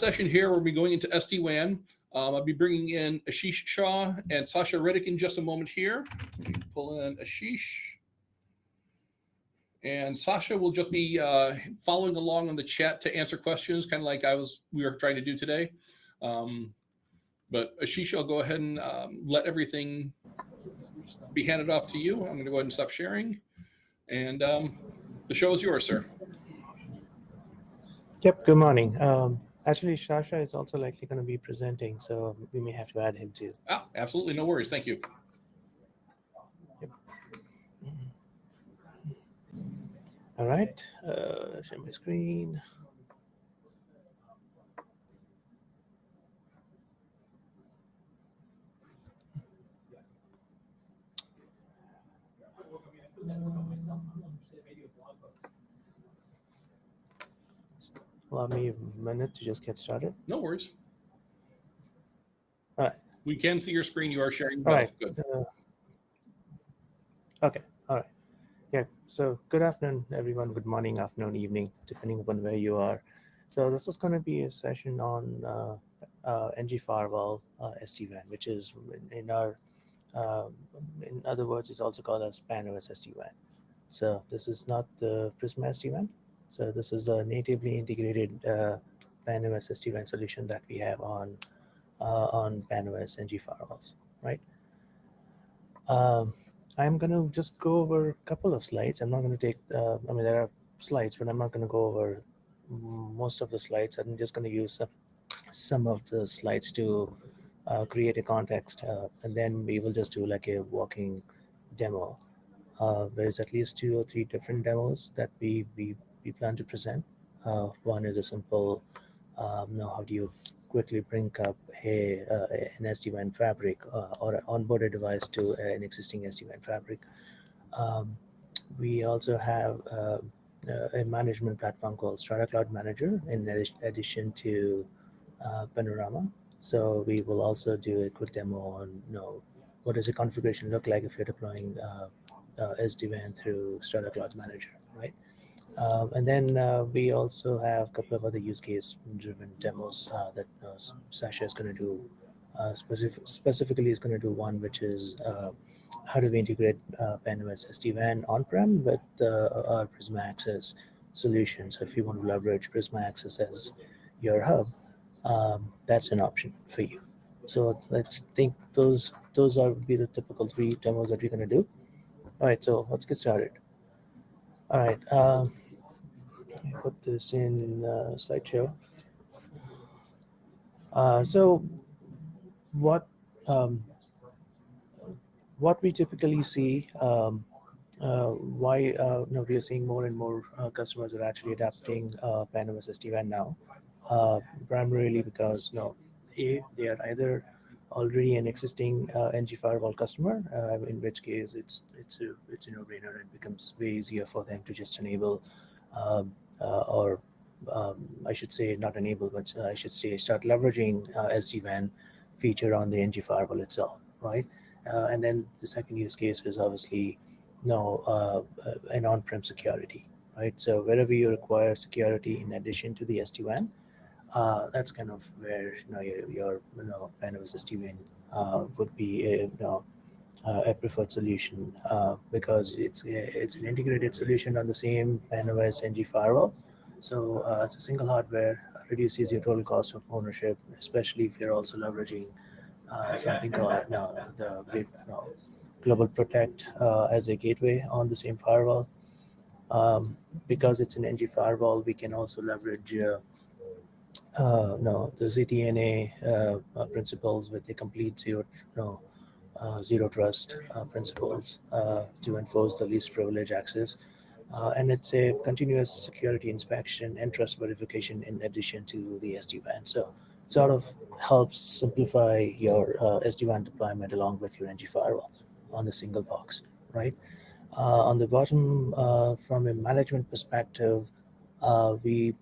session here, we'll be going into SD-WAN. I'll be bringing in Ashish Shah and Sasha Reddick in just a moment here. Let me pull in Ashish. And Sasha will just be following along on the chat to answer questions, kind of like we were trying to do today. But Ashish, I'll go ahead and let everything be handed off to you. I'm going to go ahead and stop sharing. And the show is yours, sir. Yep, good morning. Actually, Sasha is also likely going to be presenting, so we may have to add him too. Ah, absolutely, no worries. Thank you. Yep. All right, share my screen. Allow me a minute to just get started. No worries. All right. We can see your screen. You are sharing. All right. Good. Okay. All right. Yeah. So good afternoon, everyone. Good morning, afternoon, evening, depending upon where you are. So this is going to be a session on NG Firewall SD-WAN, which is in other words, it's also called as PAN-OS SD-WAN. So this is not the Prisma SD-WAN. So this is a natively integrated PAN-OS SD-WAN solution that we have on PAN-OS NG firewalls, right? I'm going to just go over a couple of slides. I'm not going to take, I mean, there are slides, but I'm not going to go over most of the slides. I'm just going to use some of the slides to create a context, and then we will just do like a walking demo. There's at least 2 or 3 different demos that we plan to present. One is a simple, how do you quickly bring up an SD-WAN fabric or an onboarded device to an existing SD-WAN fabric. We also have a management platform called Strata Cloud Manager in addition to Panorama. So we will also do a quick demo on what does a configuration look like if you're deploying SD-WAN through Strata Cloud Manager, right? And then we also have a couple of other use case driven demos that Sasha is going to do. Specifically is going to do one, which is how do we integrate PAN-OS SD-WAN on-prem with our Prisma Access solution. So if you want to leverage Prisma Access as your hub, that's an option for you. So let's think those would be the typical 3 demos that we're going to do. All right, so let's get started. All right, let me put this in slideshow. So what we typically see, why we are seeing more and more customers are actually adapting PAN-OS SD-WAN now, primarily because they are either already an existing NG firewall customer, in which case it's a no-brainer and becomes way easier for them to just enable or I should say not enable, but I should say start leveraging SD-WAN feature on the NG firewall itself, right? And then the second use case is obviously an on-prem security, right? So wherever you require security in addition to the SD-WAN, that's kind of where your PAN-OS SD-WAN would be a preferred solution because it's an integrated solution on the same PAN-OS NG firewall. So it's a single hardware, reduces your total cost of ownership, especially if you're also leveraging something called the Global Protect as a gateway on the same firewall. Because it's an NG firewall, we can also leverage the ZTNA principles with the complete zero trust principles to enforce the least privilege access. And it's a continuous security inspection and trust verification in addition to the SD-WAN. So it sort of helps simplify your SD-WAN deployment along with your NG firewall on the single box, right? On the bottom, from a management perspective, we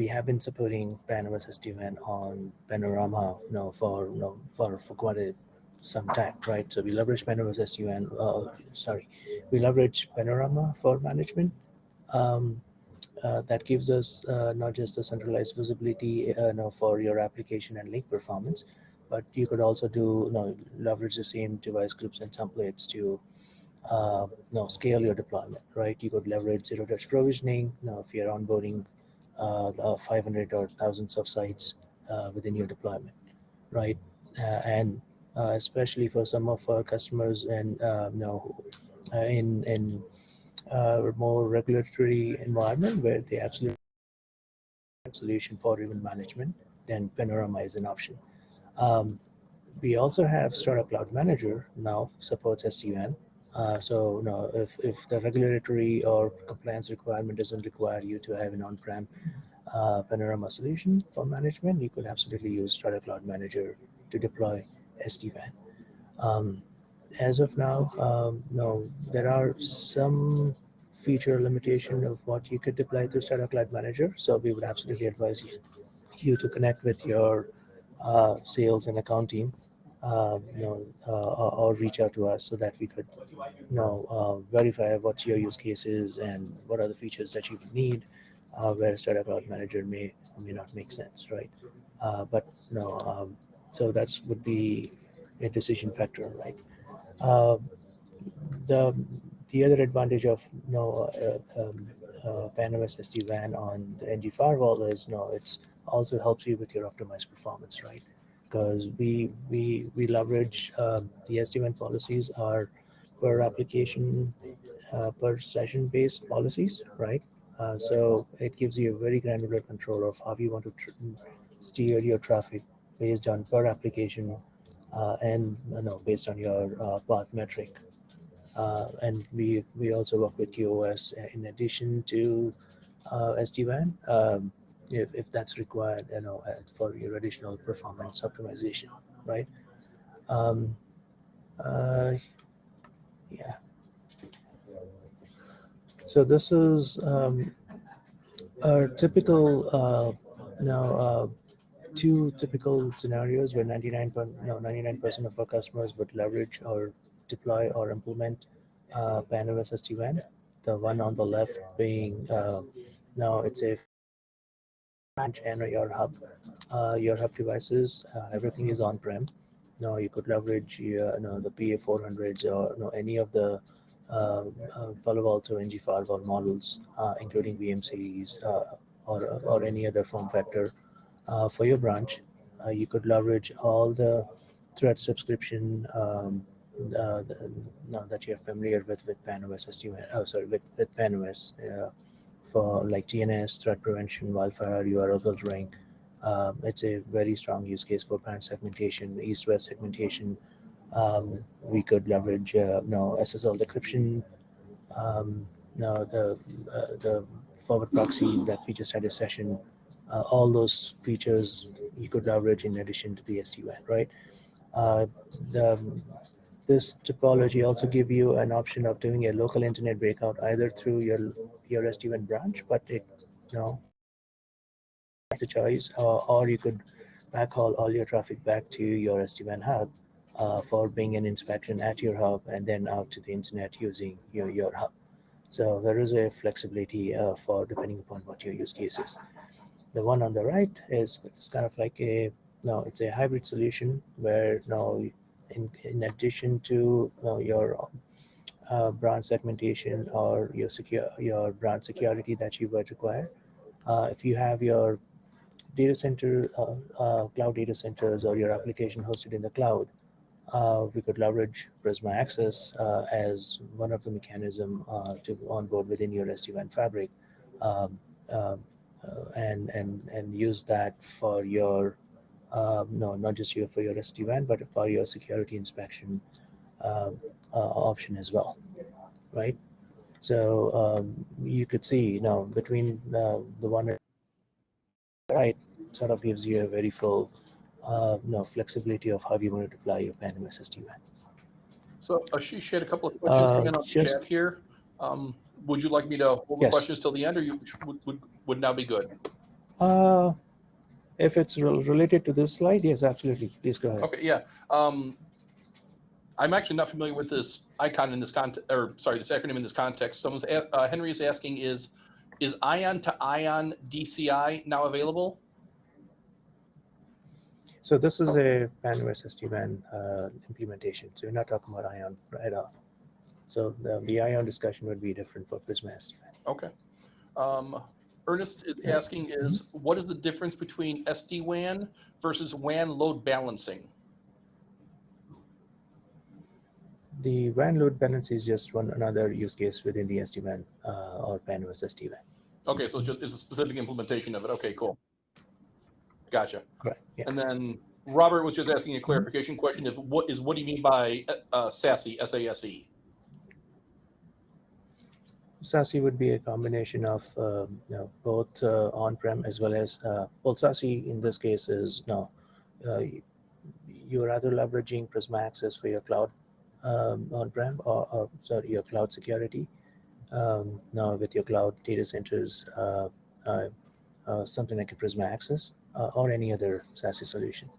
have been supporting PAN-OS SD-WAN on Panorama for quite some time, right? So we leverage PAN-OS SD-WAN, we leverage Panorama for management. that gives us not just the centralized visibility for your application and link performance, but you could also leverage the same device groups and templates to scale your deployment, right? You could leverage zero-touch provisioning. If you're onboarding 500 or thousands of sites within your deployment, right? And especially for some of our customers and in more regulatory environment where they absolutely solution for event management, then Panorama is an option. Um, we also have Strata Cloud Manager now supports SD-WAN. If the regulatory or compliance requirement doesn't require you to have an on-prem Panorama solution for management, you could absolutely use Strata Cloud Manager to deploy SD-WAN. As of now, no, there are some feature limitation of what you could deploy through Strata Cloud Manager. So we would absolutely advise you to connect with your sales and account team, or reach out to us so that we could, verify what your use case is and what are the features that you need, where Strata Cloud Manager may or may not make sense, right? But no, so that's would be a decision factor, right? Uh, the the other advantage of PAN-OS SD-WAN on the NG firewall is it's also helps you with your optimized performance, right? Because we leverage the SD-WAN policies are per application per session based policies, right? So it gives you a very granular control of how you want to steer your traffic based on per application and based on your path metric. And we also work with QoS in addition to SD-WAN, if that's required, for your additional performance optimization, right? Um, uh, yeah. So this is a typical now two typical scenarios where 99% of our customers would leverage or deploy or implement PAN-OS SD-WAN. The one on the left being now it's a branch and your hub devices. Everything is on-prem. Now you could leverage the PA400s or any of the Palo Alto NG firewall models, including VM series or any other form factor for your branch. You could leverage all the threat subscription now that you're familiar with PAN-OS SD-WAN. Oh, sorry, with PAN-OS for like TNS, threat prevention, wildfire, URL filtering. It's a very strong use case for brand segmentation, east-west segmentation. We could leverage SSL decryption. Now the forward proxy that we just had a session, all those features you could leverage in addition to the SD-WAN, right? Uh, the, this topology also give you an option of doing a local internet breakout either through your SD-WAN branch, but it it's a choice, or you could backhaul all your traffic back to your SD-WAN hub for being an inspection at your hub and then out to the internet using your hub. So there is a flexibility for depending upon what your use case is. The one on the right is it's kind of like it's a hybrid solution where in addition to your brand segmentation or your brand security that you would require, if you have your data center, cloud data centers, or your application hosted in the cloud, we could leverage Prisma Access as one of the mechanism to onboard within your SD-WAN fabric, um, um, and use that for your no, not just for your SD-WAN, but for your security inspection option as well, right? So you could see between the one right sort of gives you a very full flexibility of how you want to deploy your PAN-OS SD-WAN. So Ashish had a couple of questions come in on the just- chat here. Would you like me to hold the Yes. questions till the end, or you would now be good? If it's related to this slide, yes, absolutely. Please go ahead. Okay, yeah. I'm actually not familiar with this icon in this context, or sorry, this acronym in this context. Henry is asking, is Is ion to ion DCI now available? So this is a PAN-OS SD-WAN implementation. So we're not talking about ION at all. So the ION discussion would be different for Prisma SD-WAN. Okay. Ernest is asking what is the difference between SD-WAN versus WAN load balancing? The WAN load balance is just another use case within the SD-WAN or PAN-OS SD-WAN. Okay, so it's a specific implementation of it. Okay, cool. Gotcha. Correct. Yeah. And then Robert was just asking a clarification question of what do you mean by SASE, S-A-S-E? SASE would be a combination of both on-prem as well as SASE in this case is you're either leveraging Prisma Access for your cloud on-prem or sorry, your cloud security. Now with your cloud data centers, something like a Prisma Access or any other SASE solution.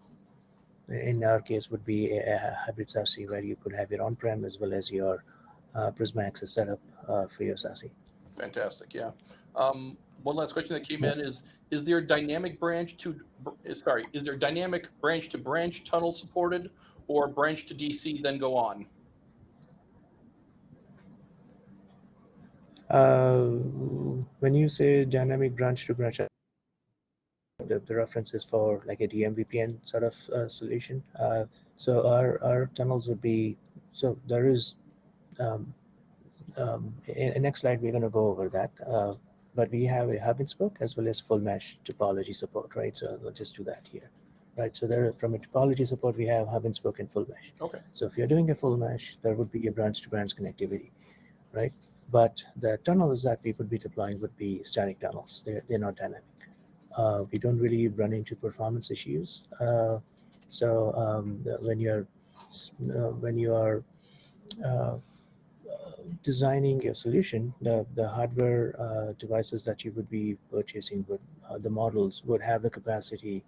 In our case, would be a hybrid SASE where you could have your on-prem as well as your Prisma Access setup for your SASE. Fantastic. Yeah. One last question that came in is there dynamic branch to branch tunnel supported or branch to DC then go on? When you say dynamic branch to branch, the reference is for like a DMVPN sort of solution. So our tunnels would be, so there is, in next slide, we're going to go over that. But we have a hub and spoke as well as full mesh topology support, right? So we'll just do that here, right? So there, from a topology support, we have hub and spoke and full mesh. Okay. So if you're doing a full mesh, there would be a branch to branch connectivity, right? But the tunnels that we would be deploying would be static tunnels. They're not dynamic. We don't really run into performance issues. When you are designing your solution, the hardware devices that you would be purchasing would the models would have the capacity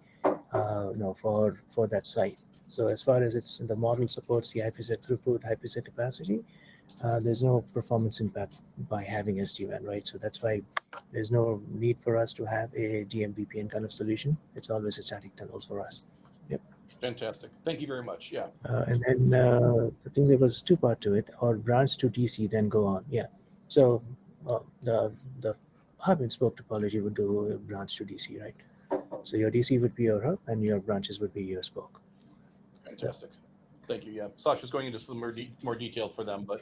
for that site. So as far as the model supports the IPsec throughput, IPsec capacity, there's no performance impact by having SD-WAN, right? So that's why there's no need for us to have a DMVPN kind of solution. It's always a static tunnels for us. Yep. Fantastic. Thank you very much. Yeah. And then I think there was two part to it, or branch to DC, then go on. Yeah. So the hub and spoke topology would do a branch to DC, right? So your DC would be your hub, and your branches would be your spoke. Fantastic. Thank you. Yeah, Sasha's going into some more detail for them, but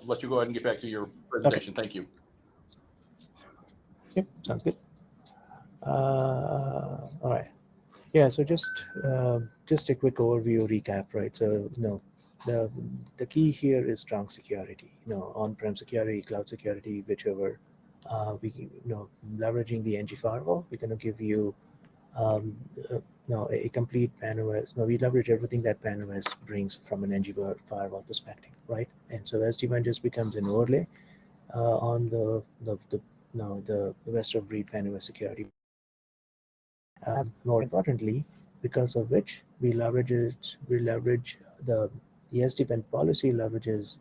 let you go ahead and get back to your presentation. Okay. Thank you. Yep, sounds good. All right. Yeah, so just a quick overview recap, right? So the key here is strong security. On-prem security, cloud security, whichever. Leveraging the NG firewall, we're going to give you a complete PAN-OS. We leverage everything that PAN-OS brings from an NG firewall perspective, right? And so SD-WAN just becomes an overlay on the rest of breed PAN-OS security. More importantly, because of which we leverage the SD-WAN policy leverages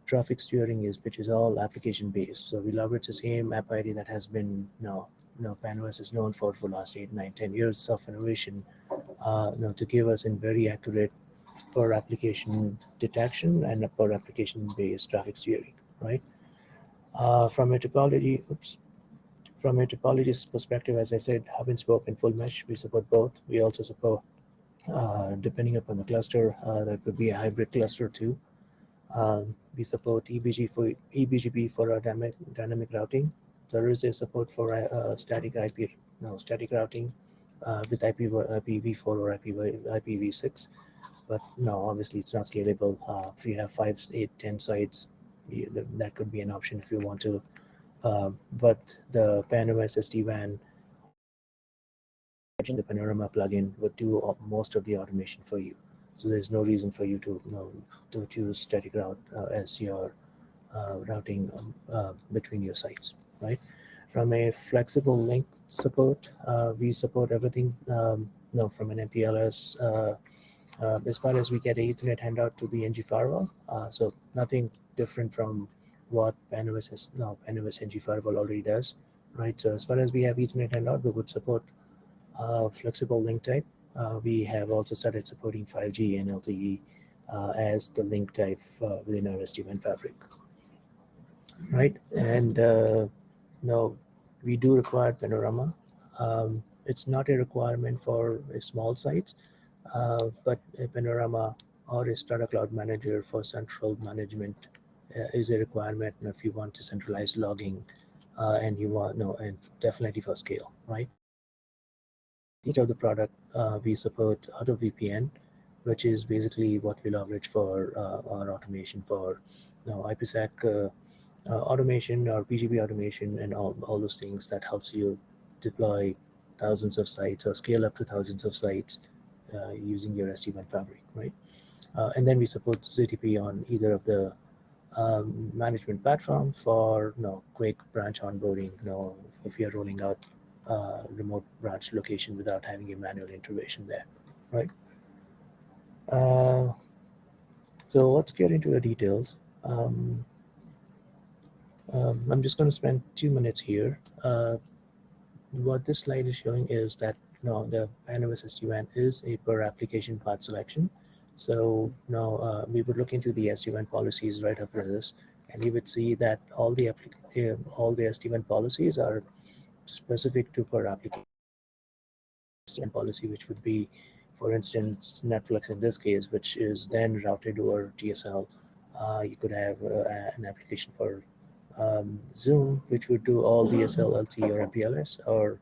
traffic steering which is all application based. So we leverage the same app ID that has been PAN-OS is known for last 8, 9, 10 years of innovation to give us in very accurate per application detection and per application based traffic steering, right? From a topology perspective, as I said, hub and spoke and full mesh, we support both. We also support, depending upon the cluster, that could be a hybrid cluster too. We support EBGP for our dynamic routing. There is a support for static routing with IPv4 or IPv6. But no, obviously it's not scalable. If you have 5, 8, 10 sites, that could be an option if you want to. But the PAN-OS SD-WAN, the Panorama plugin would do most of the automation for you. So there's no reason for you to choose static route as your routing between your sites, right? From a flexible link support, we support everything from an MPLS as far as we get an Ethernet handout to the NG firewall. So nothing different from what PAN-OS NG firewall already does. right? So as far as we have Ethernet handout, we would support flexible link type. We have also started supporting 5G and LTE as the link type within our SD-WAN fabric, right? And no, we do require Panorama. It's not a requirement for a small sites, but a Panorama or a Strata Cloud Manager for central management is a requirement if you want to centralize logging and you want and definitely for scale, right? Each of the product we support auto VPN, which is basically what we leverage for our automation for IPsec automation or PGP automation and all those things that helps you deploy thousands of sites or scale up to thousands of sites using your SD-WAN fabric, right? And then we support ZTP on either of the management platform for quick branch onboarding. If you're rolling out remote branch location without having a manual intervention there, right? So let's get into the details. I'm just going to spend 2 minutes here. What this slide is showing is that the PAN-OS SD-WAN is a per application path selection. So now we would look into the SD-WAN policies right after this, and you would see that all the SD-WAN policies are specific to per application policy, which would be, for instance, Netflix in this case, which is then routed over DSL. You could have an application for Zoom, which would do all DSL, LTE, or MPLS, or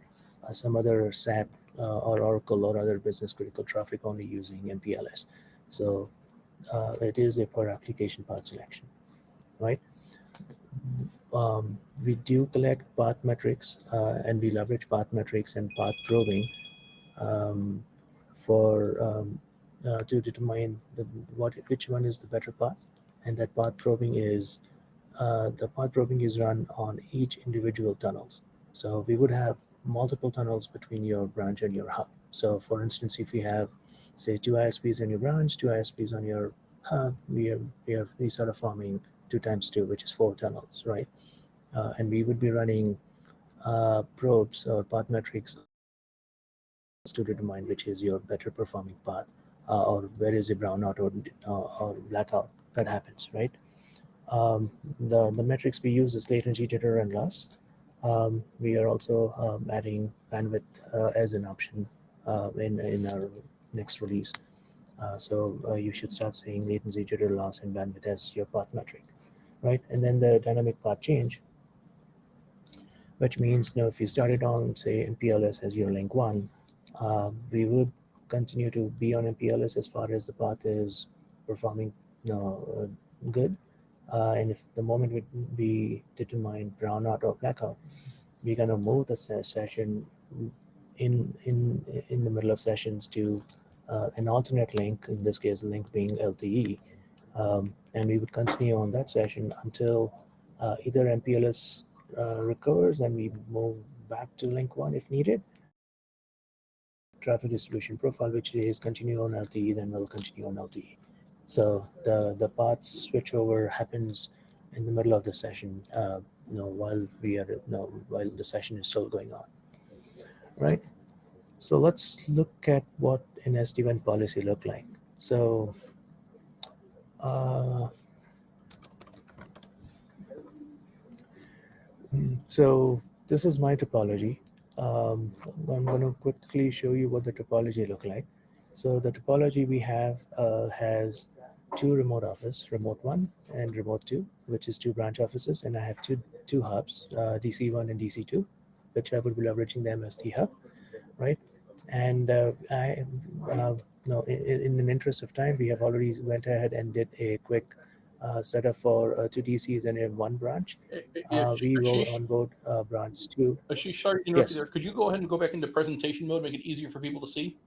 some other SAP or Oracle or other business critical traffic only using MPLS. So it is a per application path selection, right? We do collect path metrics and we leverage path metrics and path probing to determine which one is the better path, and that path probing is the path probing is run on each individual tunnels. So we would have multiple tunnels between your branch and your hub. So for instance, if you have, say, 2 ISPs in your branch, 2 ISPs on your hub, we sort of forming 2 times 2, which is 4 tunnels, right? And we would be running probes or path metrics to determine which is your better performing path or where is a brownout or blackout that happens, right? The metrics we use is latency, jitter, and loss. We are also adding bandwidth as an option in our next release. So you should start seeing latency, jitter, loss, and bandwidth as your path metric, right? And then the dynamic path change, which means if you started on, say, MPLS as your link 1, we would continue to be on MPLS as far as the path is performing good. And if the moment we determine brownout or blackout, we're going to move the session in the middle of sessions to an alternate link, in this case, link being LTE. And we would continue on that session until either MPLS recovers and we move back to link 1 if needed. Traffic distribution profile, which is continue on LTE, then we'll continue on LTE. So the path switchover happens in the middle of the session, while the session is still going on, right? So let's look at what an SD-WAN policy look like. So this is my topology. I'm going to quickly show you what the topology look like. So the topology we have has 2 remote office, remote 1 and remote 2, which is 2 branch offices, and I have two hubs, DC1 and DC2, which I will be leveraging them as the hub, right? And in the interest of time, we have already went ahead and did a quick setup for 2 DCs and 1 branch. We will onboard branch 2. Ashish, sorry to interrupt you there. Could you go ahead and go back into presentation mode, make it easier for people to see?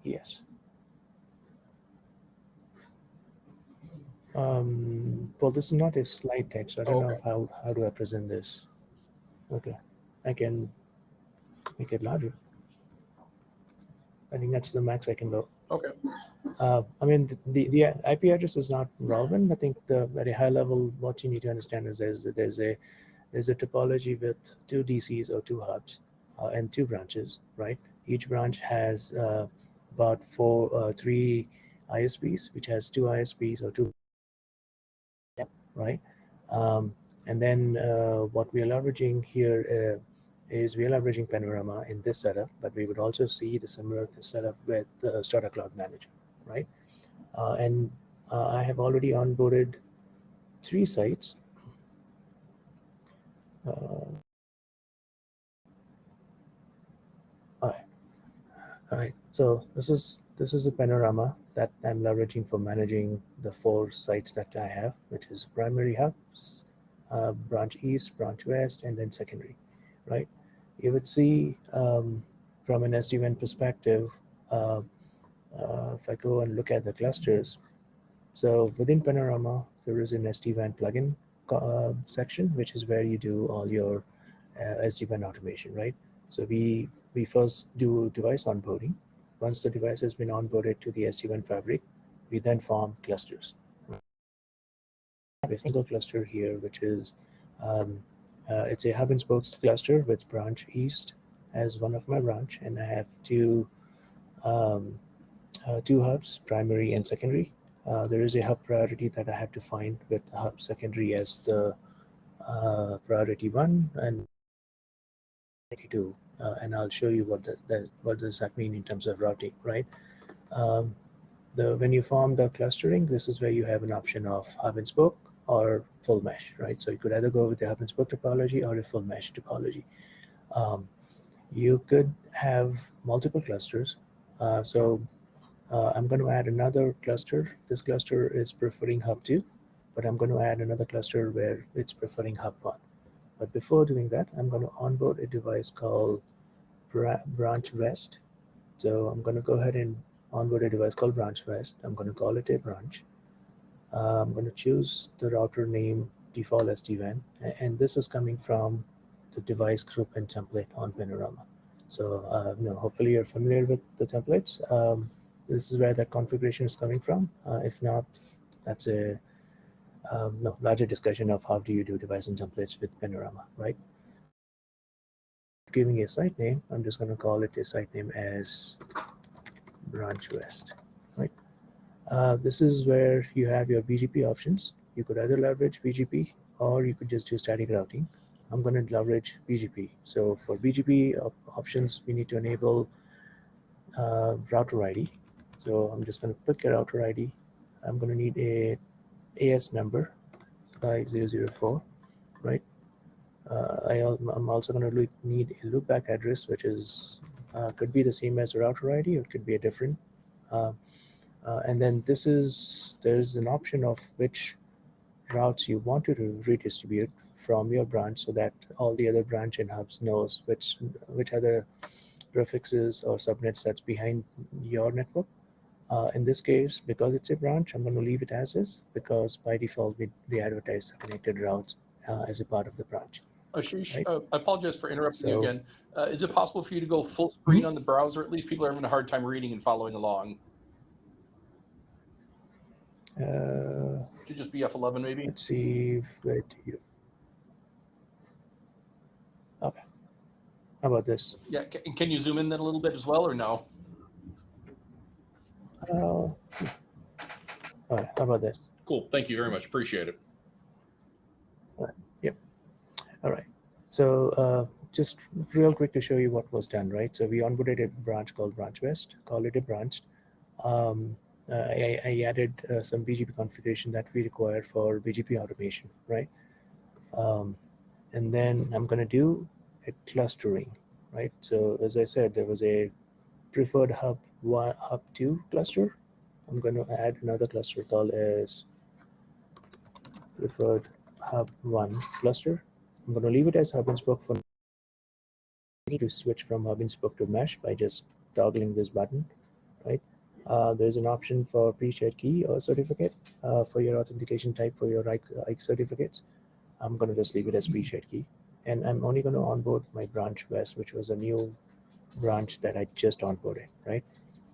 Yes. Well, this is not a slide deck, so I don't know how do I present this. Okay, I can make it larger. I think that's the max I can go. Okay. I mean, the IP address is not relevant. I think the at a high level, what you need to understand is there's a topology with two DCs or two hubs and two branches, right? Each branch has about three ISPs, which has two ISPs or two, right? And then what we are leveraging here is we are leveraging Panorama in this setup, but we would also see the similar setup with Strata Cloud Manager, right? And I have already onboarded 3 sites. All right. So this is a panorama that I'm leveraging for managing the 4 sites that I have, which is primary hubs, branch east, branch west, and then secondary, right? You would see from an SD-WAN perspective, if I go and look at the clusters, so within Panorama, there is an SD-WAN plugin section, which is where you do all your SD-WAN automation, right? So we first do device onboarding. Once the device has been onboarded to the SD-WAN fabric, we then form clusters. A single cluster here, which is it's a hub and spokes cluster with branch east as one of my branch, and I have two hubs, primary and secondary. There is a hub priority that I have to find with hub secondary as the priority 1 and priority 2. And I'll show you what does that mean in terms of routing, right? When you form the clustering, this is where you have an option of hub and spoke or full mesh, right? So you could either go with the hub and spoke topology or a full mesh topology. You could have multiple clusters. I'm going to add another cluster. This cluster is preferring hub 2, but I'm going to add another cluster where it's preferring hub 1. But before doing that, I'm going to onboard a device called branch west. So I'm going to go ahead and onboard a device called branch west. I'm going to call it a branch. I'm going to choose the router name default SD-WAN, and this is coming from the device group and template on Panorama. So hopefully you're familiar with the templates. This is where that configuration is coming from. If not, that's a larger discussion of how do you do device and templates with Panorama, right? Giving a site name, I'm just going to call it a site name as branch west, right? This is where you have your BGP options. You could either leverage BGP or you could just do static routing. I'm going to leverage BGP. So for BGP options, we need to enable router ID. So I'm just going to pick a router ID. I'm going to need a AS number 5004, right? I'm also going to need a loopback address, which is could be the same as a router ID or it could be a different. And then there's an option of which routes you want to redistribute from your branch so that all the other branch and hubs knows which other prefixes or subnets that's behind your network. In this case, because it's a branch, I'm going to leave it as is because by default we advertise the connected routes as a part of the branch. Ashish, Right? I apologize for interrupting you again. Is it possible for you to go full screen on the browser? At least people are having a hard time reading and following along. Should just be F11 maybe. Let's see. Where do you? Okay. How about this? Yeah. Can you zoom in then a little bit as well, or no? All right. How about this? Cool. Thank you very much. Appreciate it. All right. Yep. All right. So just real quick to show you what was done, right? So we onboarded a branch called Branch West, call it a branch. I added some BGP configuration that we require for BGP automation, right? And then I'm going to do a clustering, right? So as I said, there was a preferred hub 2 cluster. I'm going to add another cluster called as preferred hub 1 cluster. I'm going to leave it as hub and spoke for to switch from hub and spoke to mesh by just toggling this button, right? There's an option for pre-shared key or certificate for your authentication type for your IKE certificates. I'm going to just leave it as pre-shared key. And I'm only going to onboard my branch west, which was a new branch that I just onboarded, right?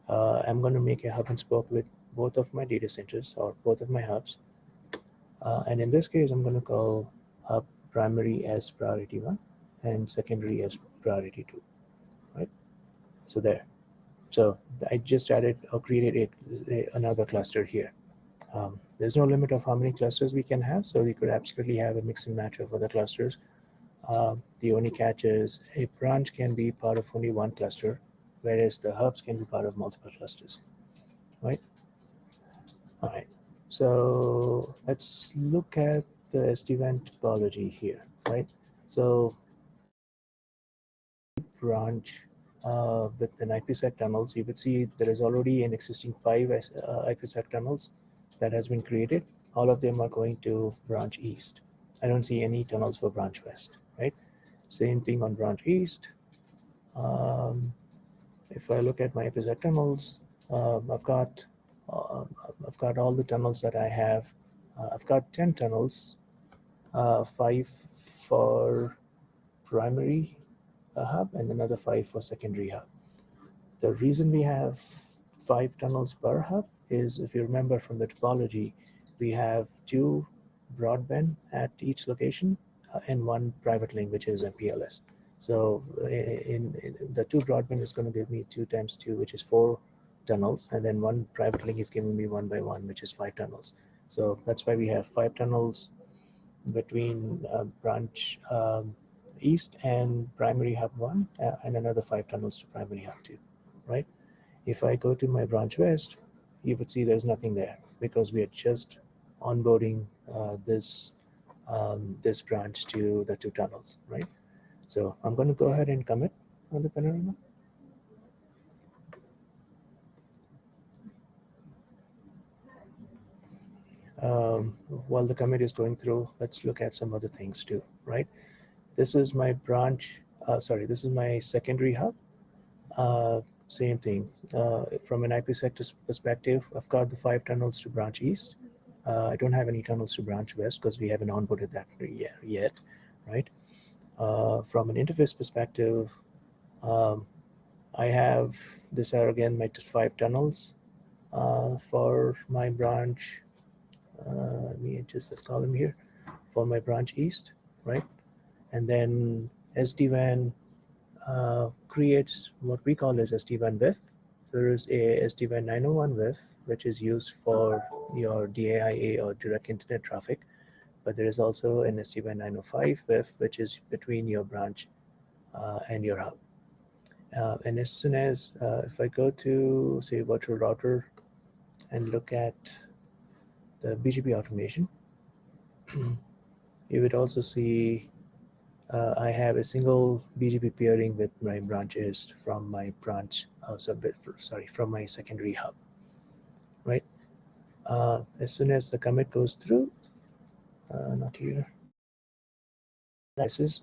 I'm going to make a hub and spoke with both of my data centers or both of my hubs. And in this case, I'm going to call hub primary as priority 1 and secondary as priority 2, right? So there. So I just added or created another cluster here. There's no limit of how many clusters we can have, so we could absolutely have a mix and match of other clusters. The only catch is a branch can be part of only one cluster, whereas the hubs can be part of multiple clusters, right? All right, so let's look at the SD-WAN topology here, right? So branch with an IPsec tunnels, you would see there is already an existing 5 IPsec tunnels that has been created. All of them are going to branch east. I don't see any tunnels for branch west, right? Same thing on branch east. If I look at my IPsec tunnels, I've got all the tunnels that I have. I've got 10 tunnels, 5 for primary hub and another 5 for secondary hub. The reason we have 5 tunnels per hub is, if you remember from the topology, we have 2 broadband at each location and 1 private link, which is MPLS. So in the 2 broadband is going to give me 2 times 2, which is 4 tunnels, and then 1 private link is giving me 1 by 1, which is 5 tunnels. So that's why we have 5 tunnels between branch east and primary hub 1 and another 5 tunnels to primary hub 2, right? If I go to my branch west, you would see there's nothing there because we are just onboarding this branch to the 2 tunnels, right? So I'm going to go ahead and commit on the panorama. While the commit is going through, let's look at some other things too, right? This is my branch, this is my secondary hub. Same thing. From an IPsec perspective, I've got the 5 tunnels to branch east. I don't have any tunnels to branch west because we haven't onboarded that yet, right? From an interface perspective, I have, these are again my 5 tunnels for my branch. Let me adjust this column here for my branch east, right? And then SD-WAN creates what we call as SD-WAN WIF. So there is a SD-WAN 901 WIF, which is used for your DAIA or direct internet traffic. But there is also an SD-WAN 905 WIF, which is between your branch and your hub. And as soon as, if I go to, say, virtual router and look at the BGP automation, you would also see I have a single BGP peering with my branches from my branch, from my secondary hub, right? As soon as the commit goes through, not here, this is,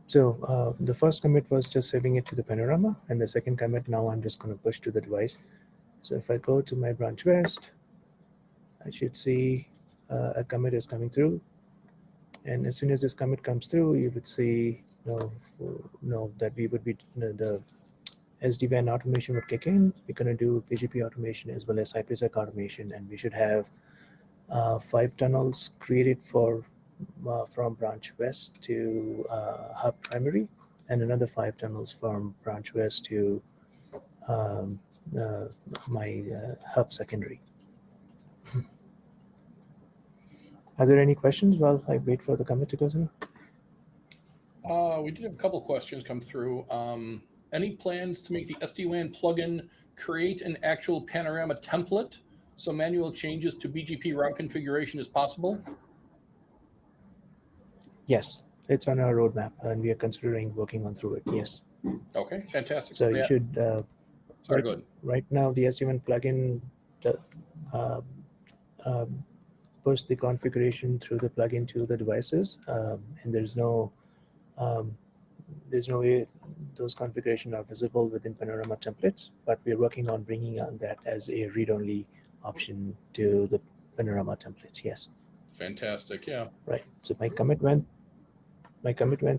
so the first commit was just saving it to the panorama, and the second commit now I'm just going to push to the device. So if I go to my branch west, I should see a commit is coming through. And as soon as this commit comes through, you would see that we would be the SD-WAN automation would kick in. We're going to do BGP automation as well as IPsec automation, and we should have 5 tunnels created for from branch west to hub primary, and another 5 tunnels from branch west to my hub secondary. Are there any questions while I wait for the commit to go through? We did have a couple questions come through. Any plans to make the SD-WAN plugin create an actual panorama template so manual changes to BGP route configuration is possible? Yes, it's on our roadmap, and we are considering working on through it. Yes. Okay, fantastic. So you should. Sorry, go ahead. Right now, the SD-WAN plugin push the configuration through the plugin to the devices, and there's no way those configurations are visible within Panorama templates, but we're working on bringing on that as a read-only option to the Panorama templates. Yes. Fantastic. Yeah. Right. So my commit went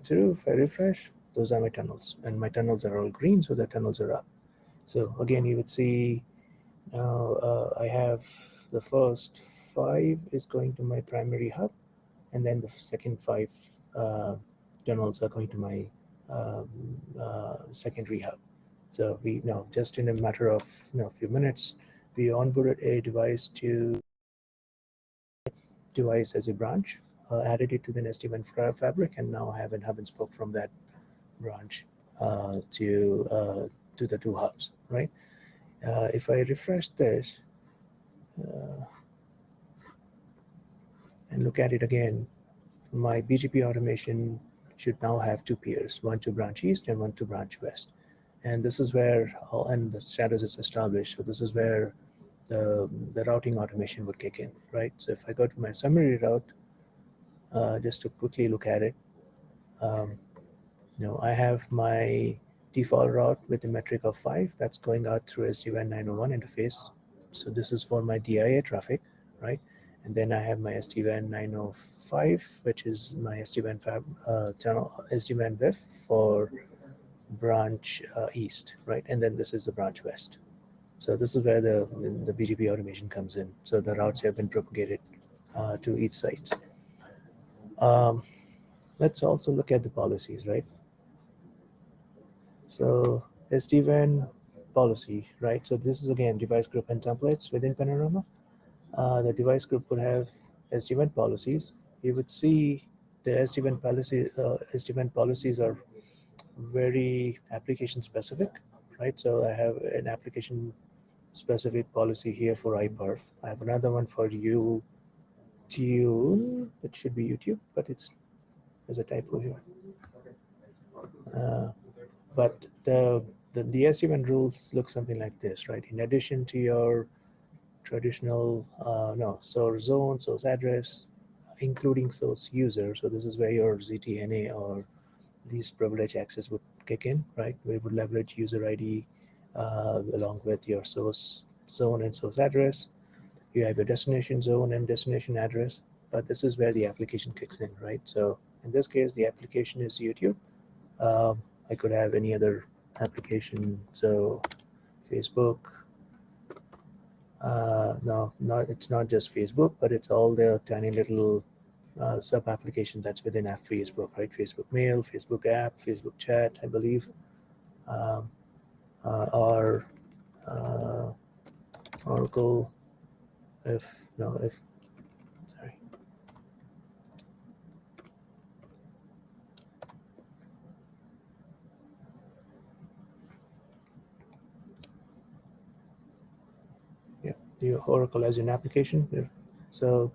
through. If I refresh, those are my tunnels, and my tunnels are all green, so the tunnels are up. So again, you would see now I have the first 5 is going to my primary hub, and then the second 5 tunnels are going to my secondary hub. So we now, just in a matter of a few minutes, we onboarded a device as a branch, added it to the SD-WAN fabric, and now I have a hub and spoke from that branch to the 2 hubs. Right. If I refresh this and look at it again, my BGP automation should now have 2 peers, one to branch east and one to branch west. And this is where, and the status is established. So this is where the routing automation would kick in, right? So if I go to my summary route, just to quickly look at it, I have my default route with a metric of 5 that's going out through SD-WAN 901 interface. So this is for my DIA traffic, right? And then I have my SD-WAN 905, which is my SD-WAN channel, SD-WAN WIF for branch east, right? And then this is the branch west. So this is where the BGP automation comes in. So the routes have been propagated to each site. Let's also look at the policies, right? So SD-WAN policy, right? So this is again device group and templates within Panorama. The device group would have SD-WAN policies. You would see the SD-WAN policies are very application specific, right? So I have an application specific policy here for iPerf. I have another one for YouTube. It should be YouTube, but there's a typo here. But the SD-WAN rules look something like this, right? In addition to your traditional source zone, source address, including source user. So this is where your ZTNA or least privilege access would kick in, right? We would leverage user ID along with your source zone and source address. You have your destination zone and destination address, but this is where the application kicks in, right? So in this case, the application is YouTube. I could have any other application, so Facebook. No, it's not just Facebook, but it's all the tiny little sub application that's within Facebook, right? Facebook Mail, Facebook App, Facebook Chat, I believe, or Oracle. Sorry. Yeah, the Oracle as an application. So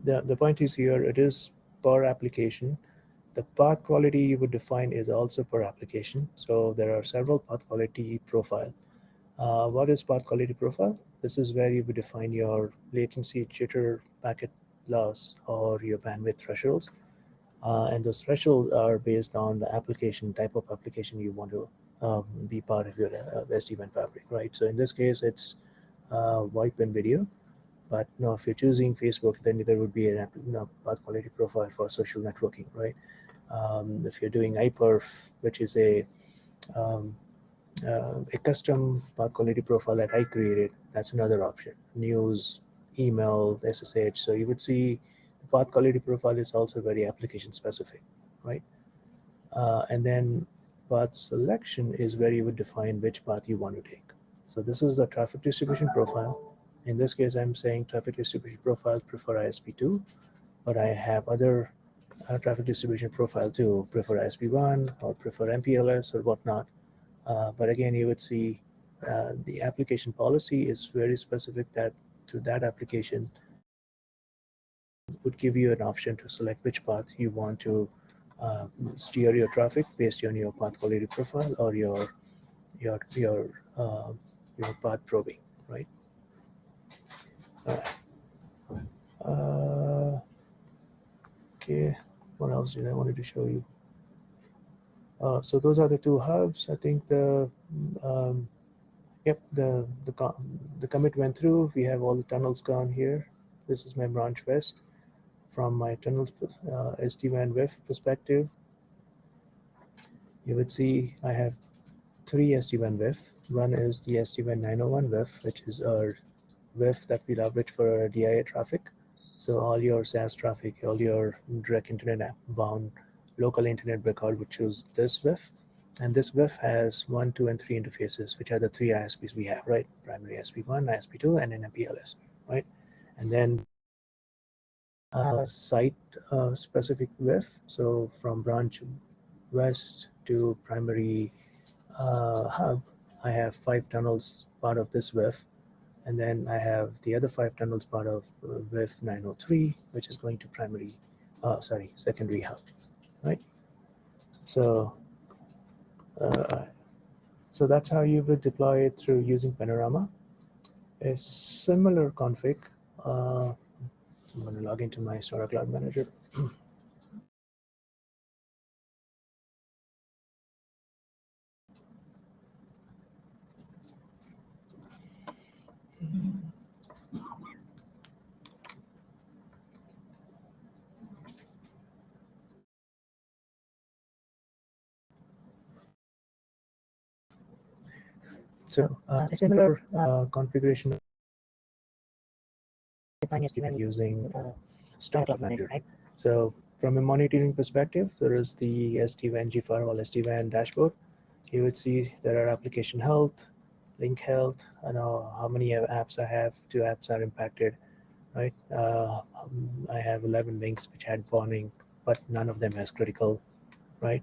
the point is here, it is per application. The path quality you would define is also per application. So there are several path quality profile. What is path quality profile? This is where you would define your latency, jitter, packet loss, or your bandwidth thresholds. And those thresholds are based on the application, type of application you want to be part of your SD-WAN fabric, right? So in this case, it's VoIP and video. But no, if you're choosing Facebook, then there would be a path quality profile for social networking, right? If you're doing iPerf, which is a custom path quality profile that I created, that's another option. News, email, SSH. So you would see the path quality profile is also very application specific, right? And then path selection is where you would define which path you want to take. So this is the traffic distribution profile. In this case, I'm saying traffic distribution profile prefer ISP2, but I have other traffic distribution profile too, prefer ISP1 or prefer MPLS or whatnot. But again, you would see the application policy is very specific that to that application would give you an option to select which path you want to steer your traffic based on your path quality profile or your path probing, right? All right. Okay, what else did I wanted to show you? So those are the two hubs. I think yep, the commit went through. We have all the tunnels gone here. This is my branch west. From my tunnels SD-WAN WIF perspective, you would see I have three SD-WAN WIF. One is the SD-WAN 901 WIF, which is our WIF that we leverage for our DIA traffic. So all your SaaS traffic, all your direct internet app bound local internet record would choose this WIF. And this WIF has 1, 2, and 3 interfaces, which are the three ISPs we have, right? Primary ISP1, ISP2, and an MPLS, right? And then site specific WIF. So from branch west to primary hub, I have 5 tunnels part of this WIF. And then I have the other 5 tunnels part of WIF 903, which is going to secondary hub, right? So, so that's how you would deploy it through using Panorama. A similar config. I'm going to log into my Strata Cloud Manager. So a similar configuration using Strata Cloud Manager, right? So from a monitoring perspective, there is the SD-WAN Firewall SD-WAN dashboard. You would see there are application health, link health, I know how many apps I have, 2 apps are impacted, right? I have 11 links which had warning, but none of them as critical, right?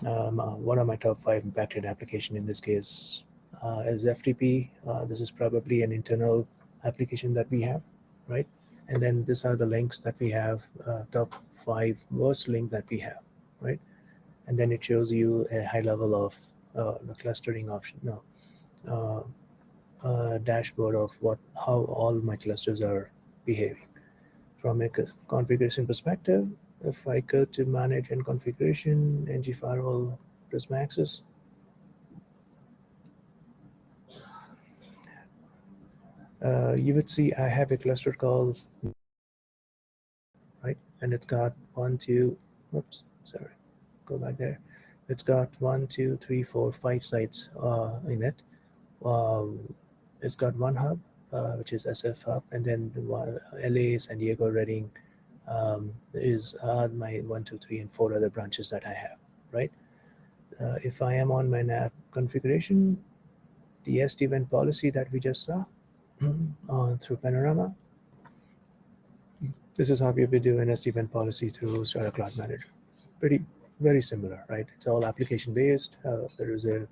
One of my top 5 impacted application in this case is FTP. This is probably an internal application that we have, right? And then these are the links that we have, top 5 worst link that we have, right? And then it shows you a high level of the clustering option, dashboard of how all my clusters are behaving. From a configuration perspective, if I go to manage and configuration, NG firewall, Prisma access, you would see I have a cluster called, right? And it's got 1, 2, whoops, sorry, go back there. It's got 1, 2, 3, 4, 5 sites in it. It's got one hub, which is SF hub, and then the one, LA, San Diego, Reading is my 1, 2, 3, and 4 other branches that I have, right? If I am on my NAV configuration, the SD-WAN policy that we just saw through Panorama, this is how we would do an SD-WAN policy through Strata Cloud Manager. Very similar, right? It's all application based. There is a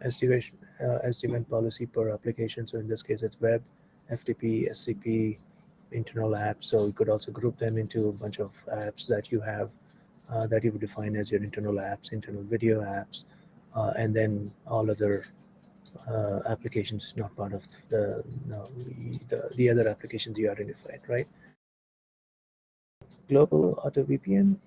SD-WAN policy per application. So in this case, it's web, FTP, SCP, internal apps. So you could also group them into a bunch of apps that you have that you would define as your internal apps, internal video apps, and then all other applications not part of the other applications you identified, right? Global auto VPN.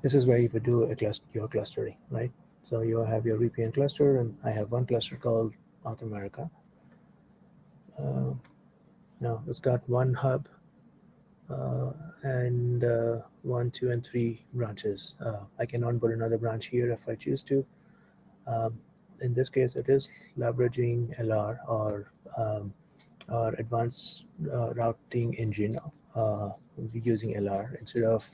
This is where you would do your clustering, right? So you have your VPN cluster, and I have one cluster called North America. Now it's got one hub and 1, 2, and 3 branches. I can onboard another branch here if I choose to. In this case, it is leveraging LR or advanced routing engine using LR instead of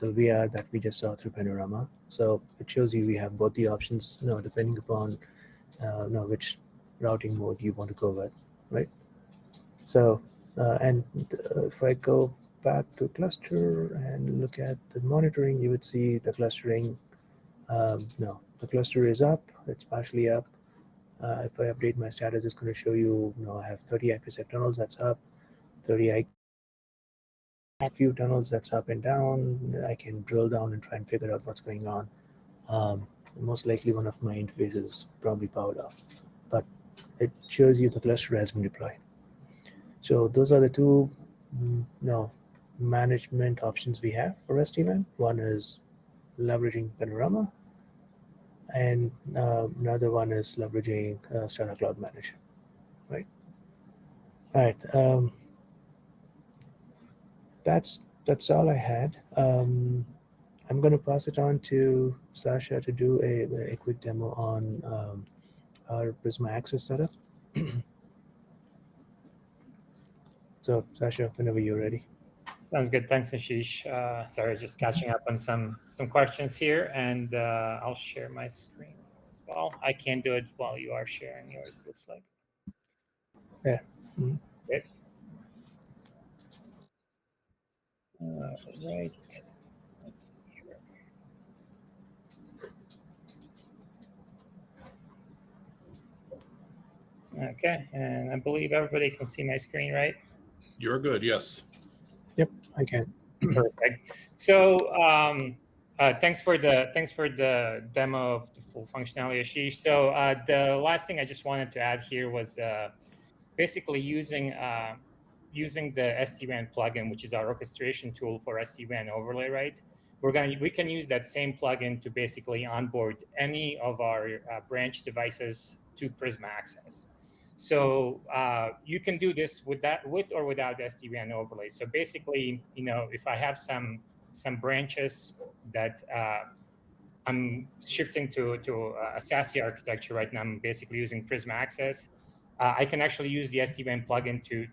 the VR that we just saw through Panorama. So it shows you we have both the options, depending upon which routing mode you want to go with, right? So if I go back to cluster and look at the monitoring, you would see the clustering. The cluster is up. It's partially up. If I update my status, it's going to show you, I have 30 IPsec tunnels, that's up, 30 a few tunnels that's up and down. I can drill down and try and figure out what's going on. Most likely one of my interfaces is probably powered off, but it shows you the cluster has been deployed. So those are the two management options we have for SD-WAN. One is leveraging Panorama, and another one is leveraging Strata Cloud Manager, right? All right. That's all I had. I'm going to pass it on to Sasha to do a quick demo on our Prisma Access setup. So, Sasha, whenever you're ready. Sounds good. Thanks, Ashish. Sorry, just catching up on some questions here, and I'll share my screen as well. I can do it while you are sharing yours, it looks like. Yeah. Mm-hmm. Good. Right. Let's see here. Okay, and I believe everybody can see my screen, right? You're good, yes. Yep, I can. Perfect. So thanks for the demo of the full functionality, Ashish. So the last thing I just wanted to add here was basically using the SD-WAN plugin, which is our orchestration tool for SD-WAN overlay, right? We can use that same plugin to basically onboard any of our branch devices to Prisma Access. So you can do this with or without SD-WAN overlay. So basically, if I have some branches that I'm shifting to a SASE architecture right now, I'm basically using Prisma Access. I can actually use the SD-WAN plugin to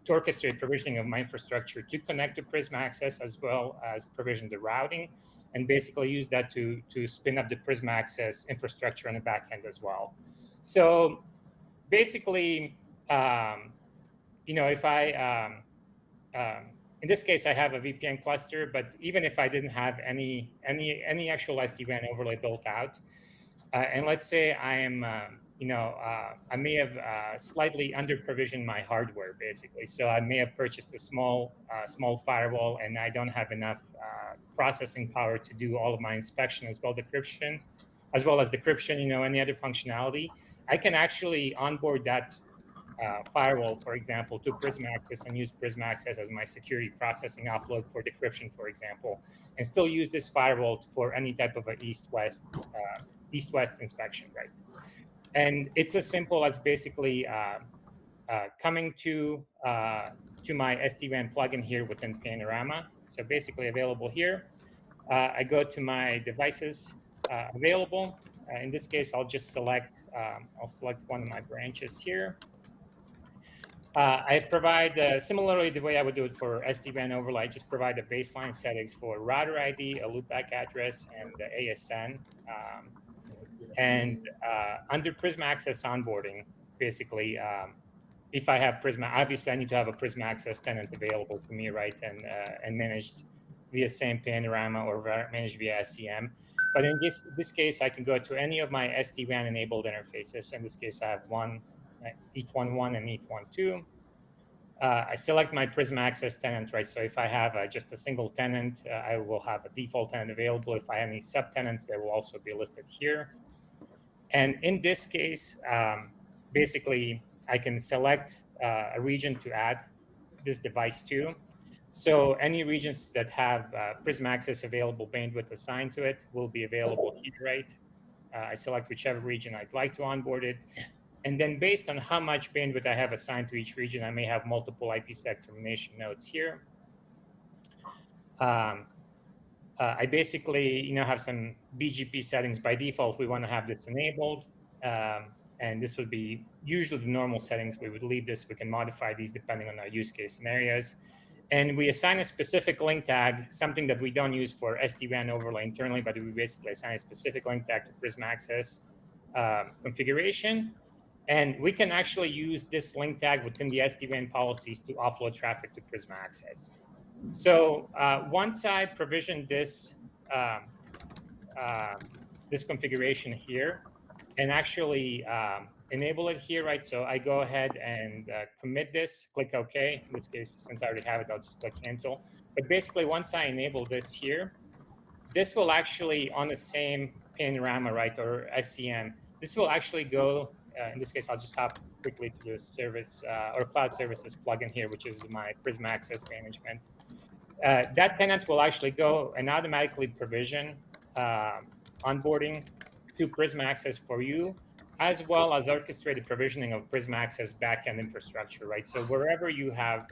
orchestrate provisioning of my infrastructure to connect to Prisma Access, as well as provision the routing, and basically use that to spin up the Prisma Access infrastructure on the back end as well. So basically, if I in this case, I have a VPN cluster, but even if I didn't have any actual SD-WAN overlay built out, and let's say I am, I may have slightly under provisioned my hardware, basically. So I may have purchased a small firewall, and I don't have enough processing power to do all of my inspection as well as decryption, any other functionality. I can actually onboard that firewall, for example, to Prisma Access and use Prisma Access as my security processing offload for decryption, for example, and still use this firewall for any type of a east-west inspection, right? And it's as simple as basically coming to my SD-WAN plugin here within Panorama. So basically available here. I go to my devices available. In this case, I'll just select one of my branches here. I provide, similarly the way I would do it for SD-WAN overlay, I just provide the baseline settings for router ID, a loopback address, and the ASN. And under Prisma Access onboarding, basically, if I have Prisma, obviously I need to have a Prisma Access tenant available to me, right, and managed via same Panorama or managed via SCM. But in this case, I can go to any of my SD-WAN enabled interfaces. In this case, I have one ETH1.1 and ETH1.2. I select my Prisma Access tenant, right? So if I have just a single tenant, I will have a default tenant available. If I have any subtenants, they will also be listed here. And in this case, basically, I can select a region to add this device to. So any regions that have Prisma Access available bandwidth assigned to it will be available here, right? I select whichever region I'd like to onboard it. And then based on how much bandwidth I have assigned to each region, I may have multiple IPsec termination nodes here. I basically, have some BGP settings. By default, we want to have this enabled. And this would be usually the normal settings. We would leave this. We can modify these depending on our use case scenarios. And we assign a specific link tag, something that we don't use for SD-WAN overlay internally, but we basically assign a specific link tag to Prisma Access configuration. And we can actually use this link tag within the SD-WAN policies to offload traffic to Prisma Access. So once I provision this this configuration here and actually enable it here, right? So I go ahead and commit this, click OK. In this case, since I already have it, I'll just click cancel. But basically, once I enable this here, this will actually, on the same Panorama, right, or SCM, this will actually go, in this case, I'll just hop quickly to the service or cloud services plugin here, which is my Prisma Access Management. That tenant will actually go and automatically provision onboarding to Prisma Access for you, as well as orchestrated provisioning of Prisma Access backend infrastructure, right? So wherever you have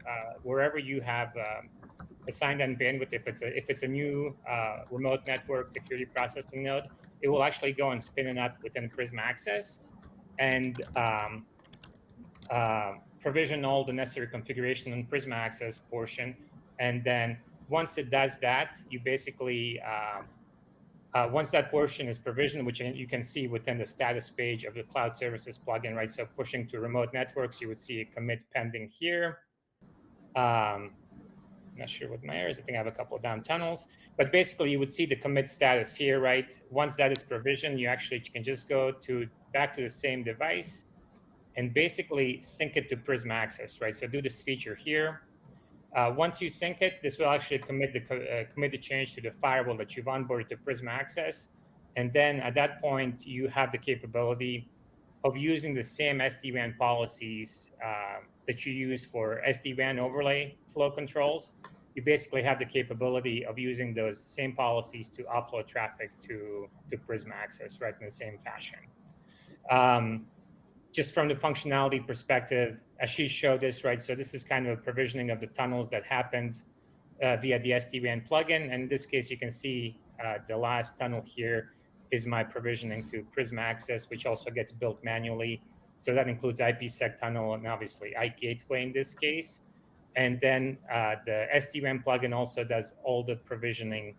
assigned end bandwidth, if it's a new remote network security processing node, it will actually go and spin it up within Prisma Access and provision all the necessary configuration in Prisma Access portion. And then once it does that, you basically once that portion is provisioned, which you can see within the status page of the cloud services plugin, right? So pushing to remote networks, you would see a commit pending here. Not sure what my error is. I think I have a couple of down tunnels, but basically you would see the commit status here, right? Once that is provisioned, you actually can just go back to the same device and basically sync it to Prisma Access, right? So do this feature here. Once you sync it, this will actually commit the change to the firewall that you've onboarded to Prisma Access. And then at that point, you have the capability of using the same SD-WAN policies that you use for SD-WAN overlay flow controls. You basically have the capability of using those same policies to offload traffic to Prisma Access, right, in the same fashion. Just from the functionality perspective, Ashish showed this, right? So this is kind of a provisioning of the tunnels that happens via the SD-WAN plugin. And in this case, you can see the last tunnel here is my provisioning to Prisma Access, which also gets built manually. So that includes IPsec tunnel and obviously iGateway in this case. And then the SD-WAN plugin also does all the provisioning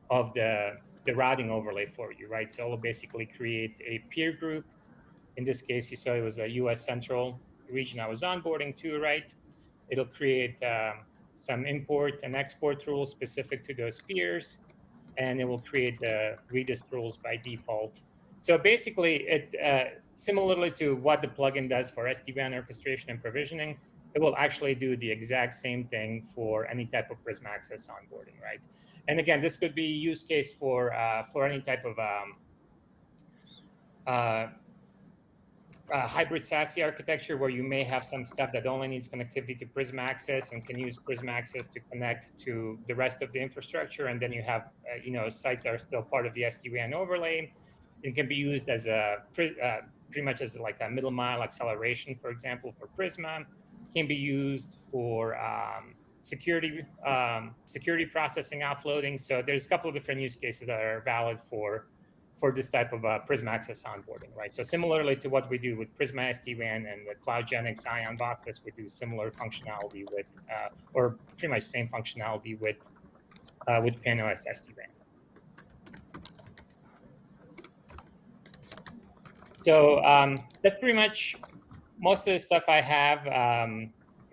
of the routing overlay for you, right? So it'll basically create a peer group. In this case, you saw it was a US Central region I was onboarding to, right? It'll create some import and export rules specific to those peers, and it will create the Redis rules by default. So basically, it similarly to what the plugin does for SD-WAN orchestration and provisioning, it will actually do the exact same thing for any type of Prisma Access onboarding, right? And again, this could be use case for any type of hybrid SASE architecture where you may have some stuff that only needs connectivity to Prisma Access and can use Prisma Access to connect to the rest of the infrastructure. And then you have, sites that are still part of the SD-WAN overlay. It can be used as pretty much as like a middle mile acceleration, for example, for Prisma. It can be used for security processing offloading. So there's a couple of different use cases that are valid for this type of Prisma Access onboarding, right? So similarly to what we do with Prisma SD-WAN and the CloudGenix Ion boxes, we do similar functionality with, or pretty much same functionality with PAN-OS SD-WAN. So that's pretty much most of the stuff I have.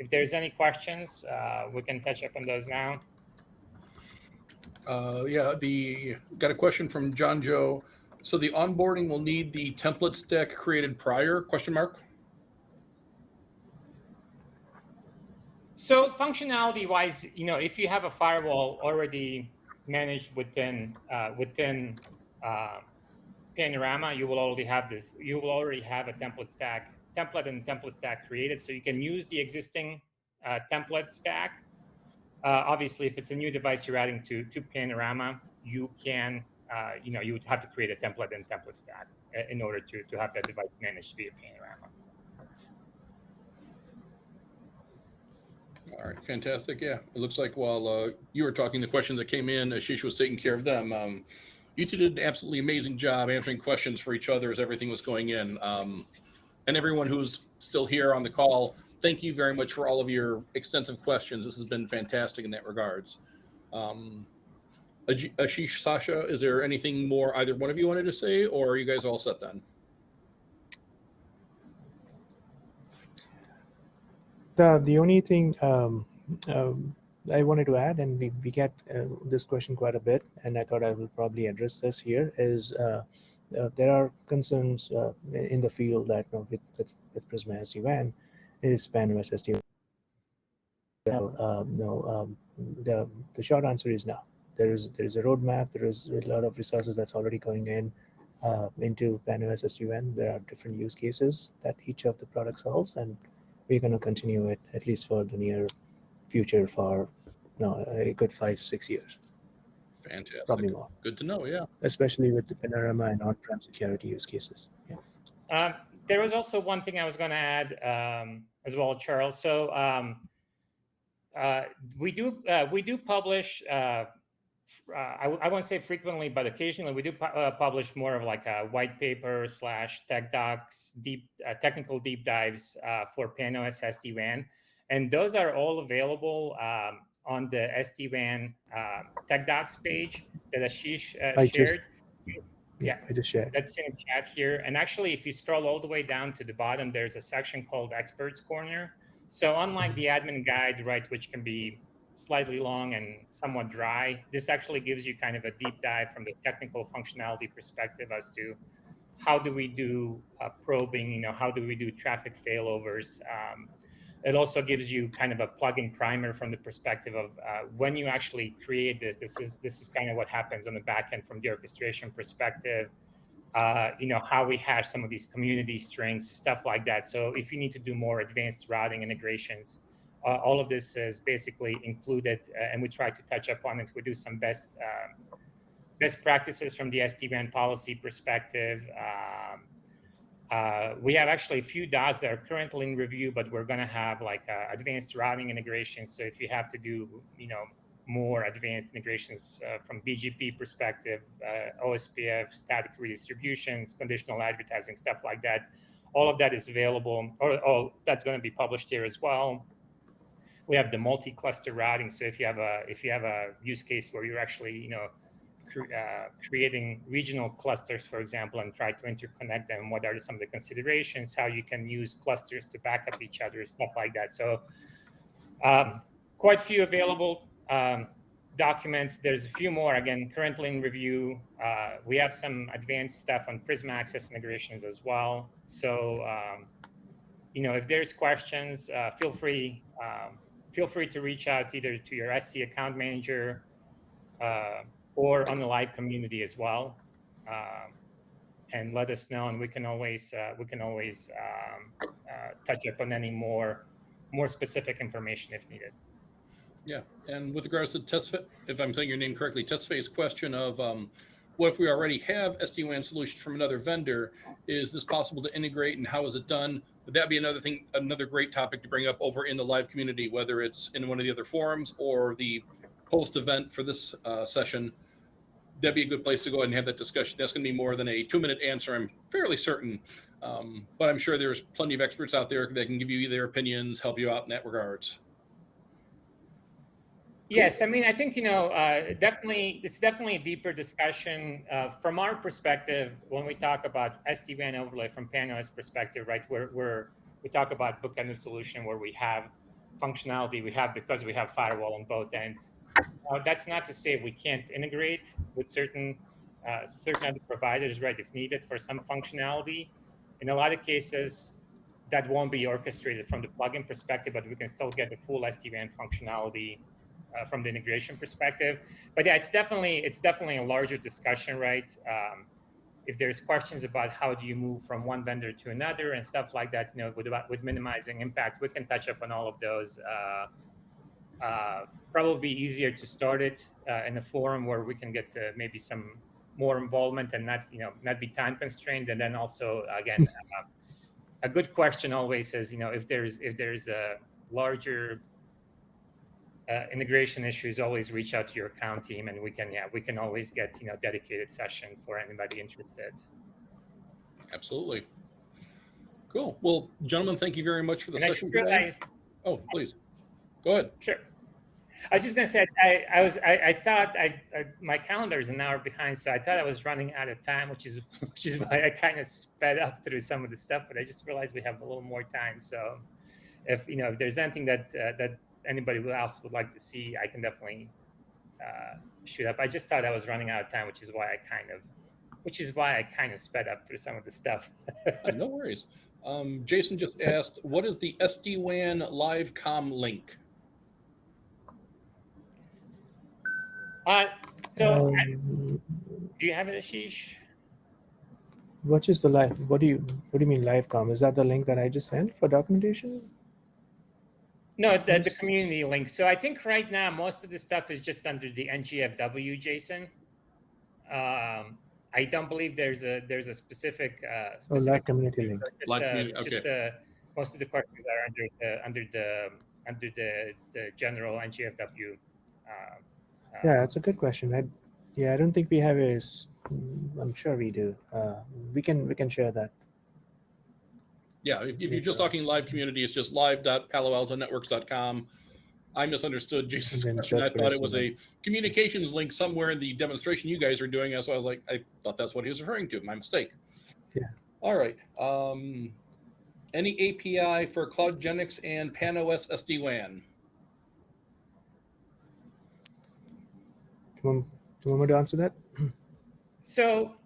If there's any questions, we can touch up on those now. Got a question from John Joe. So the onboarding will need the template stack created prior, question mark? So functionality wise, if you have a firewall already managed within Panorama, you will already have this. You will already have a template and template stack created, so you can use the existing template stack. Obviously, if it's a new device you're adding to Panorama, you can, you would have to create a template and template stack in order to have that device managed via Panorama. All right, fantastic. Yeah, it looks like while you were talking, the questions that came in, Ashish was taking care of them. You two did an absolutely amazing job answering questions for each other as everything was going in. And everyone who's still here on the call, thank you very much for all of your extensive questions. This has been fantastic in that regards. Ashish, Sasha, is there anything more either one of you wanted to say, or are you guys all set then? The only thing I wanted to add, and we get this question quite a bit, and I thought I will probably address this here, is there are concerns in the field that with Prisma SD-WAN is PAN-OS SD-WAN. So the short answer is no. There is a roadmap. There is a lot of resources that's already going in into PAN-OS SD-WAN. There are different use cases that each of the products solves, and we're going to continue it at least for the near future for a good 5-6 years, Fantastic. probably more. Good to know. Yeah. Especially with the Panorama and on-prem security use cases. Yeah. There was also one thing I was going to add as well, Charles. So we do publish. I won't say frequently, but occasionally we do publish more of like a white paper / tech docs, technical deep dives for PAN-OS SD-WAN, and those are all available on the SD-WAN tech docs page that Ashish shared. I just shared. That's in the chat here. And actually, if you scroll all the way down to the bottom, there's a section called Experts Corner. So unlike the admin guide, right, which can be slightly long and somewhat dry, this actually gives you kind of a deep dive from the technical functionality perspective as to how do we do probing, how do we do traffic failovers. It also gives you kind of a plugin primer from the perspective of when you actually create this is kind of what happens on the back end from the orchestration perspective. How we hash some of these community strings, stuff like that. So if you need to do more advanced routing integrations, all of this is basically included, and we try to touch upon it. We do some best practices from the SD-WAN policy perspective. We have actually a few docs that are currently in review, but we're going to have like advanced routing integration. So if you have to do, more advanced integrations from BGP perspective, OSPF, static redistributions, conditional advertising, stuff like that, all of that is available, or that's going to be published here as well. We have the multi-cluster routing. So if you have a use case where you're actually, creating regional clusters, for example, and try to interconnect them, what are some of the considerations, how you can use clusters to back up each other, stuff like that. So quite a few available documents. There's a few more, again, currently in review. We have some advanced stuff on Prisma access integrations as well. So, if there's questions, feel free to reach out either to your SC account manager or on the live community as well, and let us know, and we can always touch up on any more specific information if needed. Yeah, and with regards to test, if I'm saying your name correctly, test phase question of what if we already have SD-WAN solutions from another vendor? Is this possible to integrate, and how is it done? Would that be another great topic to bring up over in the live community, whether it's in one of the other forums or the post event for this session? That'd be a good place to go ahead and have that discussion. That's going to be more than a 2-minute answer, I'm fairly certain. But I'm sure there's plenty of experts out there that can give you their opinions, help you out in that regards. Yes, I mean, I think, it's definitely a deeper discussion. From our perspective, when we talk about SD-WAN overlay from PAN-OS perspective, right, we talk about bookended solution where we have functionality because we have firewall on both ends. That's not to say we can't integrate with certain other providers, right, if needed for some functionality. In a lot of cases, that won't be orchestrated from the plugin perspective, but we can still get the full SD-WAN functionality from the integration perspective. But yeah, it's definitely a larger discussion, right? If there's questions about how do you move from one vendor to another and stuff like that, with minimizing impact, we can touch up on all of those. Probably easier to start it in a forum where we can get maybe some more involvement and not be time constrained. And then also, again, a good question always is, if there's a larger integration issues, always reach out to your account team, and we can always get dedicated session for anybody interested. Absolutely. Cool. Well, gentlemen, thank you very much for the session today. Oh, please go ahead. Sure. I was just gonna say I thought my calendar is an hour behind, so I thought I was running out of time, which is why I kind of sped up through some of the stuff. But I just realized we have a little more time. So if there's anything that anybody else would like to see, I can definitely shoot up. I just thought I was running out of time, which is why I kind of sped up through some of the stuff. No worries. Jason just asked, what is the SD-WAN live com link? Do you have it, Ashish? What is the live? What do you mean livecom? Is that the link that I just sent for documentation? No, the Yes. community link. So I think right now most of the stuff is just under the NGFW, Jason. I don't believe there's a specific Oh, specific live community link. Live community, okay. most of the questions are under the general NGFW. Yeah, that's a good question. I don't think we have a. I'm sure we do. We can share that. Yeah, if you're just talking live community, it's just live.paloaltonetworks.com. I misunderstood Jason's And then question. I search for thought it was SD-WAN. a communications link somewhere in the demonstration you guys are doing. So I was like, I thought that's what he was referring to. My mistake. Yeah. All right. Any API for CloudGenix and PAN-OS SD-WAN? Do you want me to answer that? So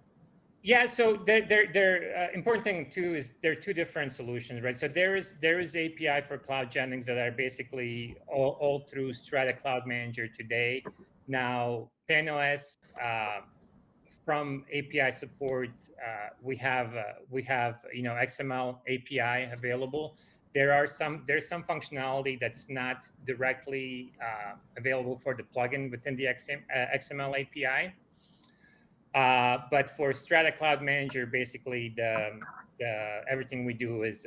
yeah, so the important thing too is there are two different solutions, right? So there is API for CloudGenix that are basically all through Strata Cloud Manager today. Now PAN-OS from API support, we have XML API available. There's some functionality that's not directly available for the plugin within the XML API. But for Strata Cloud Manager, basically the everything we do is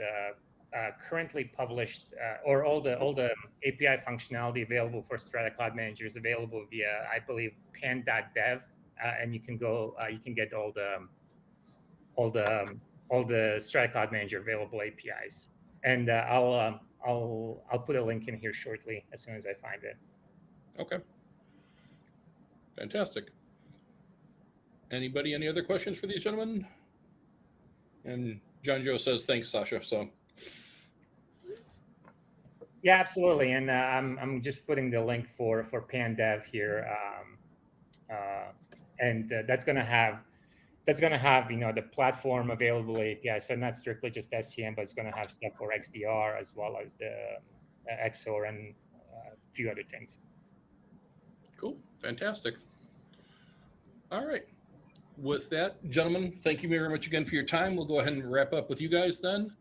currently published, or all the API functionality available for Strata Cloud Manager is available via, I believe, pan.dev, and you can go, you can get all the Strata Cloud Manager available APIs. And I'll put a link in here shortly as soon as I find it. Okay. Fantastic. Anybody, any other questions for these gentlemen? And John Joe says, thanks, Sasha. So yeah, absolutely. And I'm just putting the link for pan-dev here. And that's going to have the platform available API. So not strictly just SCM, but it's going to have stuff for XDR as well as the XOR and a few other things. cool. Fantastic. All right. With that, gentlemen, thank you very much again for your time. We'll go ahead and wrap up with you guys then.